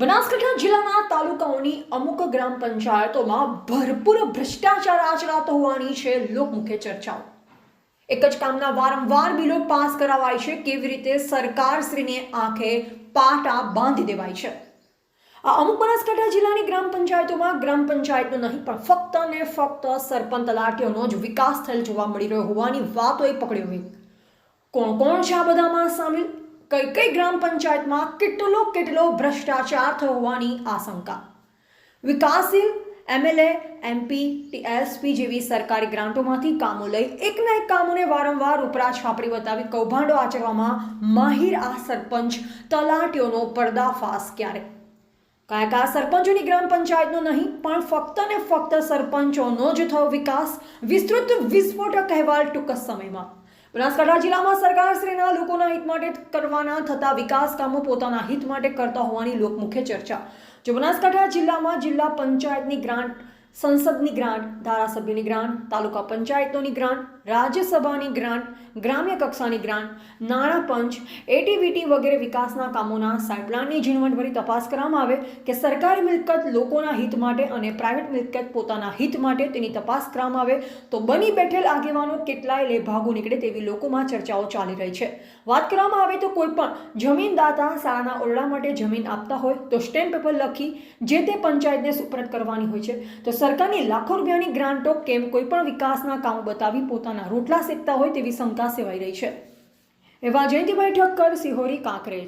બનાસકાંઠા જિલ્લાના તાલુકાઓની અમુક ગ્રામ પંચાયતોમાં ભરપૂર ભ્રષ્ટાચાર આચરાતો હોવાની છે લોકમુખે ચર્ચાઓ। એક જ કામના વારંવાર બિલો પાસ કરાવાય છે, કેવી રીતે સરકારશ્રીને આંખે પાટા બાંધી દેવાય છે। આ અમુક બનાસકાંઠા જિલ્લાની ગ્રામ પંચાયતોમાં ગ્રામ પંચાયતનો નહીં પણ ફક્ત ને ફક્ત સરપંચ તલાટીઓનો જ વિકાસ થયેલ જોવા મળી રહ્યો હોવાની વાતોએ પકડી હોય। કોણ કોણ છે આ બધામાં સામેલ? કઈ કઈ ગ્રામ પંચાયતમાં કેટલો ભ્રષ્ટાચાર થયો હોવાની આશંકા? વિકાસશીલ એમએલએ, એમપી, ટીએસપી જેવી સરકારી ગ્રાન્ટોમાંથી કામો લઈ એકના એક કામોને વારંવાર ઉપરા છાપરી બતાવી કૌભાંડો આચરવામાં માહિર આ સરપંચ તલાટીઓનો પર્દાફાશ ક્યારે? કયા સરપંચોની ગ્રામ પંચાયતનો નહીં પણ ફક્ત ને ફક્ત સરપંચોનો જ થયો વિકાસ? વિસ્તૃત વિસ્ફોટક અહેવાલ ટૂંક સમયમાં। બનાસકાંઠા જિલ્લામાં સરકારશ્રીના લોકોના હિત માટે કરવાના થતા વિકાસ કામો પોતાના હિત માટે કરતા હોવાની લોકમુખે ચર્ચા। જો બનાસકાંઠા જિલ્લામાં જિલ્લા પંચાયતની ગ્રાન્ટ, સંસદની ગ્રાન્ટ, ધારાસભ્યની ગ્રાન્ટ, તાલુકા પંચાયતોની ગ્રાન્ટ, રાજ્યસભાની ગ્રાન્ટ, ગ્રામ્ય કક્ષાની ગ્રાન્ટ, નાણાં પંચ, એટીવીટી વગેરે વિકાસના કામોના સાઇડ પ્લાનની ઝીણવટભરી તપાસ કરવામાં આવે કે સરકારી મિલકત લોકોના હિત માટે અને પ્રાઇવેટ મિલકત પોતાના હિત માટે તેની તપાસ કરવામાં આવે તો બની બેઠેલ આગેવાનો કેટલાય લેભાગુ નીકળે તેવી લોકોમાં ચર્ચાઓ ચાલી રહી છે। વાત કરવામાં આવે તો કોઈ પણ જમીનદાતા શાળાના ઓરડા માટે જમીન આપતા હોય તો સ્ટેમ્પ પેપર લખી જે તે પંચાયતને સુપરત કરવાની હોય છે, તો સરકારની લાખો રૂપિયાની ગ્રાન્ટો કેમ કોઈ પણ વિકાસના કામો બતાવી પોતાના રોટલા શેકતા હોય તેવી શંકા સેવાઈ રહી છે। એવા જયંતિભાઈ ઠક્કર, સિહોરી, કાંકરેજ।